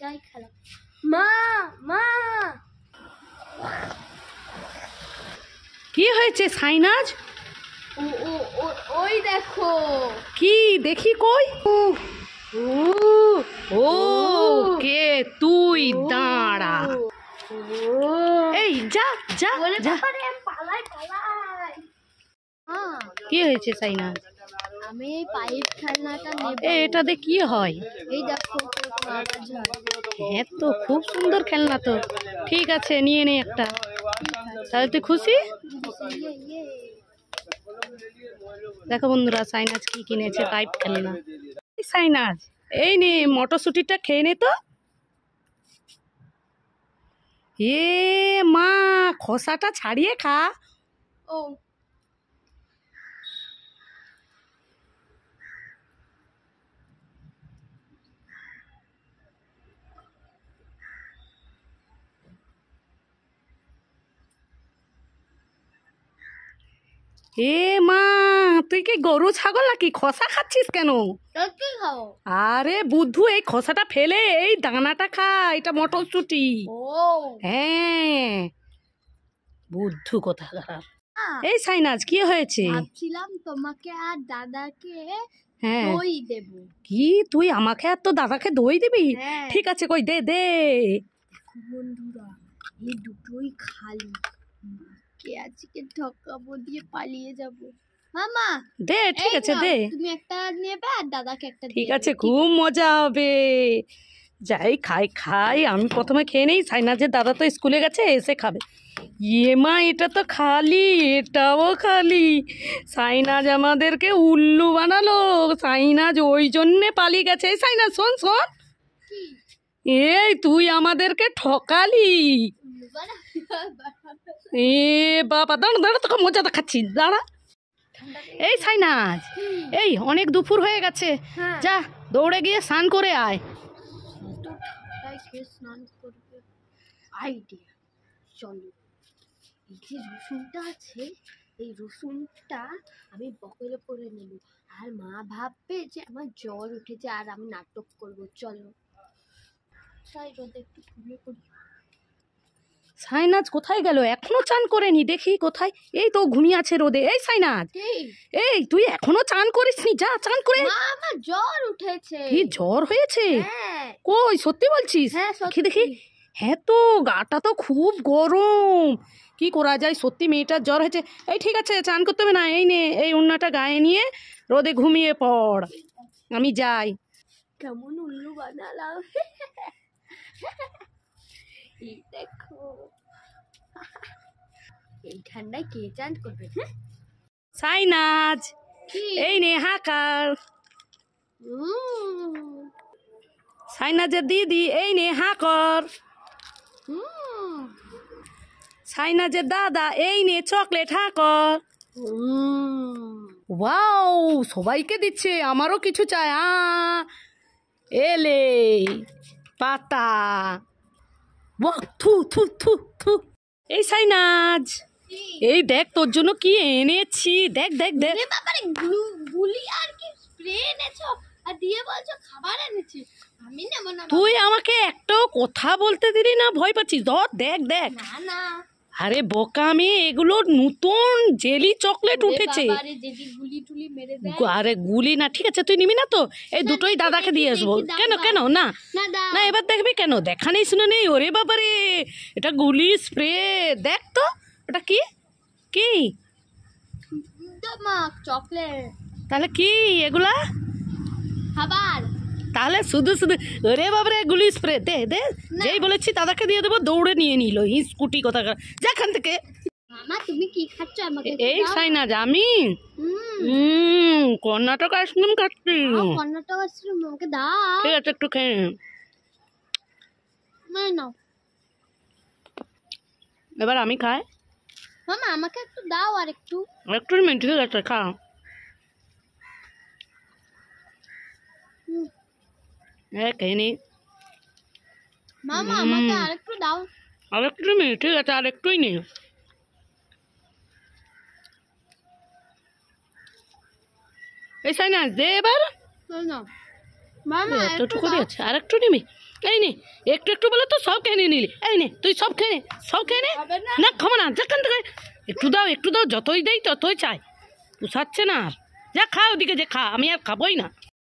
যাই খেলা। মা মা কি হয়েছে সাইনাজ? ও ও ওই দেখো। কি দেখি কই? ও কে তুই? দাঁড়া, এই যা যা যা। পালাই পালাই। কি হয়েছে সাইনাজ? আমি এই পাইপ খেলনাটা নেব। এটাতে কি হয়? এই দেখো আওয়াজ হয়। হ্যাঁ তো খুব সুন্দর খেলনা তো। ঠিক আছে নিয়ে নে একটা। তাহলে তুই খুশি? দেখো বন্ধুরা সাইনাজ কি কিনেছে, পাইপ খেলনা। সাইনাজ এই নে মটরশুটিটা খেয়ে নে তো। এ মা, খোসাটা ছাড়িয়ে খা। ও এ মা, তুই কি গরু ছাগল নাকি? খোসা খাচ্ছিস কেন? কি খাও? আরে বুদ্ধু, এই খোসাটা ফেলে এই দানাটা খা। এটা মটরশুটি। ও হ্যাঁ, বুদ্ধু কোথাকার। এই সাইনাজ কি হয়েছে? ভাবছিলাম তোমাকে আর দাদাকে হ্যাঁ, দই দেব। কি তুই আমাকে আর তো দাদাকে দই দিবি? হ্যাঁ। ঠিক আছে, কই দে দে। বন্ধুরা এই দুটোই খালি, কে আজকে ঠকাবো দিয়ে পালিয়ে যাব। মামা দে, ঠিক আছে দে। তুমি একটা নেবে আর দাদাকে একটা ঠিক দিয়ে আছে, দেবে, খুব মজা হবে। যাই খাই খাই, আমি প্রথমে খেয়ে নেই। সাইনাজের দাদা তো স্কুলে গেছে, এসে খাবে। ইয়ে মা, এটা তো খালি, এটাও খালি। সাইনাজ আমাদেরকে উল্লু বানালো। সাইনাজ ওই জন্যে পালিয়ে গেছে। এই সাইনাজ শোন শোন, এই তুই আমাদেরকে ঠকালি। এ বাবা, দাঁড়া দাঁড়া, তোকে মজা দেখাচ্ছি, দাঁড়া। এই সাইনাজ, এই অনেক দুপুর হয়ে গেছে, যা দৌড়ে গিয়ে স্নান করে আয়। স্নান করবে আইডিয়া। চলো, এই যে রসুনটা আছে, এই রসুনটা আমি বকলে করে নেব, আর মা ভাববে যে আমার জ্বর উঠেছে আর আমি নাটক করবো। চলো তাই রোদে একটু ঘুমিয়ে পড়ি। সাইনাজ কোথায় গেল? এখনো চান করেনি, দেখি কোথায়। এই তো ঘুমিয়ে আছে রোদে। এই সাইনাজ, এই তুই এখনো চান করিসনি? যা চান করে। মা আমার জ্বর উঠেছে। কি জ্বর হয়েছে? হ্যাঁ। কই সত্যি বলছিস? হ্যাঁ দেখি দেখি। হ্যাঁ তো গাটা তো খুব গরম, কি করা যায়? সত্যি মেয়েটার জ্বর হয়েছে। এই ঠিক আছে, চান করতে হবে না। এই নে, এই ওড়নাটা গায়ে নিয়ে রোদে ঘুমিয়ে পড়, আমি যাই। কেমন উল্লু বানালাম। এই দেখো, এই ঠান্ডায় কে চান করবে? সাইনাজ এই নে হাকার। সাইনাজের দিদি এই নে হাকর। সাইনাজের দাদা এই নে চকলেট হাকর। ওয়াও, সবাইকে দিচ্ছে, আমারও কিছু চাই। এলে পাতা। বাহ, থু থু থু থু। এই সাইনাজ, এই দেখ তোর জন্য কি এনেছি। দেখ দেখ দেখ। ব্যাপারে গুলি আর কি স্প্রে এনেছো আর দিয়ে বলছো খাবার এনেছি? আমি নেব না। তুই আমাকে একটাও কথা বলতে দিলি না, ভয় পাচ্ছিস? ধর দেখ দেখ। না না, আরে বোকা মেয়ে, এগুলো নতুন জেলি চকলেট উঠেছে। আরে গুলি না, ঠিক আছে তুই নিবি না তো। এই দুটোই দাদাকে দিয়ে আসবো। কেন কেন? না না, এবার দেখবি কেন? দেখা নেই শুনে নেই। ওরে বাবারে, এটা গুলি স্প্রে। দেখ তো ওটা কি কি চকলেট। তাহলে কি এগুলা? খাবার। তাহলে শুধু শুধু ওরে বাবারে গুলি স্প্রে। দে দে, যেই বলেছি দাদাকে দিয়ে দেবো, দৌড়ে নিয়ে নিল স্কুটি কোথাকার। যেখান থেকে। মামা তুমি কি খাচ্ছ আমাকে? এই সাইনাজ, আমি কর্ণাটক আইসক্রিম খাচ্ছি। কর্ণাটক আইসক্রিম আমাকে দাও। ঠিক আছে, একটু খেয়ে নাও। এবার আমি খাই। মামা আমাকে একটু দাও, আর একটু। একটু ঠিক আছে, খা। খেয়ে নি। মামা আমাকে আর একটু দাও। আর একটু নি, ঠিক আছে, আর একটুই নি। এই সাইনাজ দে এবার। মামা এতটুকু দিয়েছে, আর একটু নিবি? এই নে, একটু একটু বলে তো সব খেয়ে নিলি। এই নে তুই সব খেয়ে নে, সব খেয়ে নে। না খাবো না, যেখান থেকে একটু দাও, যতই দেই ততই চাই, পোষাচ্ছে না আর। যা খা ওদিকে, যে খা, আমি আর খাবোই না।